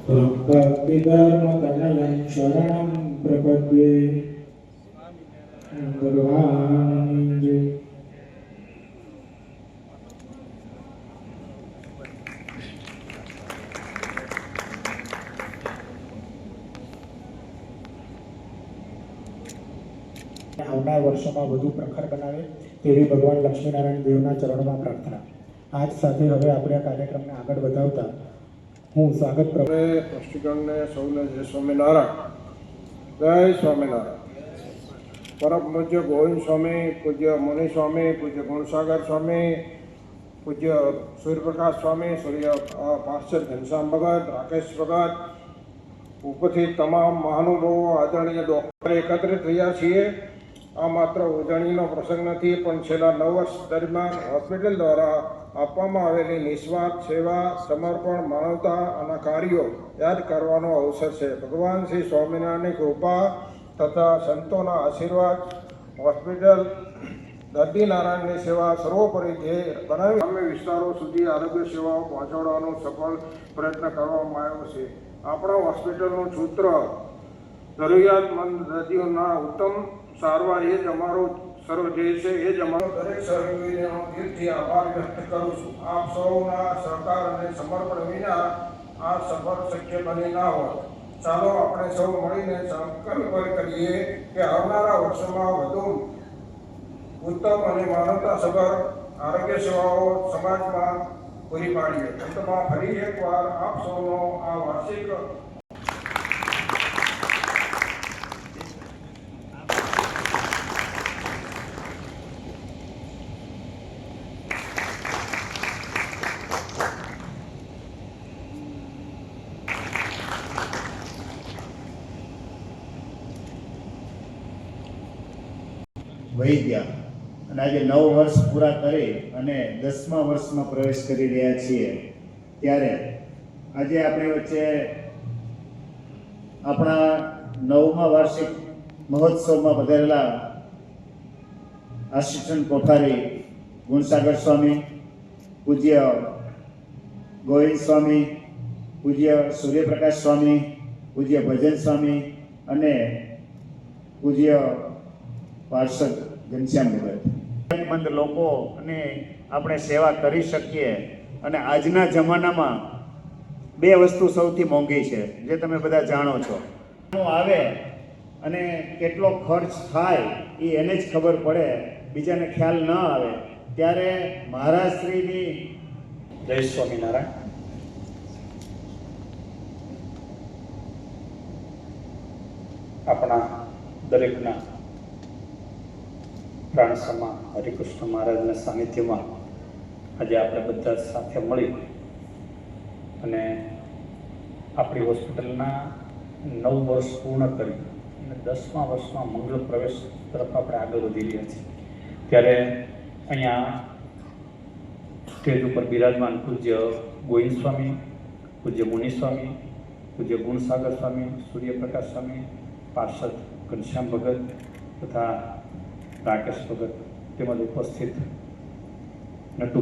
ભક્તિધર્મતનયં શરણં પ્રપદ્યે ભગવાનની જય. આવનાર વર્ષોમાં વધુ પ્રખર બનાવે તેવી ભગવાન લક્ષ્મીનારાયણ દેવના ચરણોમાં પ્રાર્થના. આજ સાથે હવે આપણે આ કાર્યક્રમને આગળ વધાવતા હું સ્વાગત ટ્રસ્ટીગણને સૌને જય સ્વામિનારાયણ. જય સ્વામિનારાયણ. પરમ પૂજ્ય ગોવિંદ સ્વામી, પૂજ્ય મુનિ સ્વામી, પૂજ્ય ગુણસાગર સ્વામી, પૂજ્ય સૂર્યપ્રકાશ સ્વામી, સૂર્ય પાર્ષદ ઘનશ્યામ ભગત, રાકેશ ભગત, ઉપસ્થિત તમામ મહાનુભાવો, આદરણીય ડૉક્ટર એકત્રિત થયા છીએ. આ માત્ર ઉજવણીનો પ્રસંગ નથી, પણ છેલ્લા 9 વર્ષ દરમિયાન હોસ્પિટલ દ્વારા આપવામાં આવેલી નિસ્વાર્થ સેવા, સમર્પણ, માનવતા અને કાર્યો યાદ કરવાનો અવસર છે. ભગવાન શ્રી સ્વામિનારાયણની કૃપા તથા સંતોના આશીર્વાદ હોસ્પિટલ દર્દી નારાયણની સેવા સર્વોપરી ધ્યેય બનાવી ગ્રામ્ય વિસ્તારો સુધી આરોગ્ય સેવાઓ પહોંચાડવાનો સફળ પ્રયત્ન કરવામાં આવ્યો છે. આપણા હોસ્પિટલનું સૂત્ર જરૂરિયાતમંદ દર્દીઓના ઉત્તમ સારવાર એ જ અમારો સર્વ ધ્યેય છે. એ જ અમારો દરેક સહયોગીનો દિલથી આભાર વ્યક્ત કરું છું. આપ સૌના સહકાર અને સમર્પણ વિના આ સફળ શક્ય બની ના હોત. ચાલો આપણે સૌ મળીને સંકલ્પ કરીએ કે આવનારા વર્ષોમાં વધુ ઉત્તમ અને માનવતાસભર આરોગ્ય સેવાઓ સમાજમાં પૂરી પાડીએ. અંતમાં ફરી એકવાર આપ સૌનો આ વાર્ષિક વહી ગયા અને આજે 9 વર્ષ પૂરા કરી અને 10મા વર્ષમાં પ્રવેશ કરી રહ્યા છીએ. ત્યારે આજે આપણી વચ્ચે આપણા 9મા વાર્ષિક મહોત્સવમાં પધારેલા આસિસ્ટન્ટ કોઠારી ગુણસાગર સ્વામી, પૂજ્ય ગોવિંદ સ્વામી, પૂજ્ય સૂર્યપ્રકાશ સ્વામી, પૂજ્ય ભજન સ્વામી અને પૂજ્ય પાર્ષદ ઘનશ્યામ ભગત, મંદ લોકો અને આપણે સેવા કરી શકીએ. અને આજના જમાનામાં 2 વસ્તુ સૌથી મોંઘી છે, જે તમે બધા જાણો છો. આવે અને કેટલો ખર્ચ થાય એ એને જ ખબર પડે, બીજાને ખ્યાલ ન આવે. ત્યારે મહારાજશ્રીની જય સ્વામિનારાયણ. આપણા દરેકના પ્રાણસમા હરિકૃષ્ણ મહારાજના સાનિધ્યમાં આજે આપણે બધા સાથે મળી અને આપણી હોસ્પિટલના 9 વર્ષ પૂર્ણ કરી અને 10મા વર્ષમાં મંગળ પ્રવેશ તરફ આપણે આગળ વધી રહ્યા છીએ. ત્યારે અહીંયા સ્ટેજ ઉપર બિરાજમાન પૂજ્ય ગોવિંદ સ્વામી, પૂજ્ય મુનિ સ્વામી, પૂજ્ય ગુણસાગર સ્વામી, સૂર્યપ્રકાશ સ્વામી, પાર્ષદ ઘનશ્યામ ભગત તથા રાકેશ ભગત તેમજ ઉપસ્થિત નટુ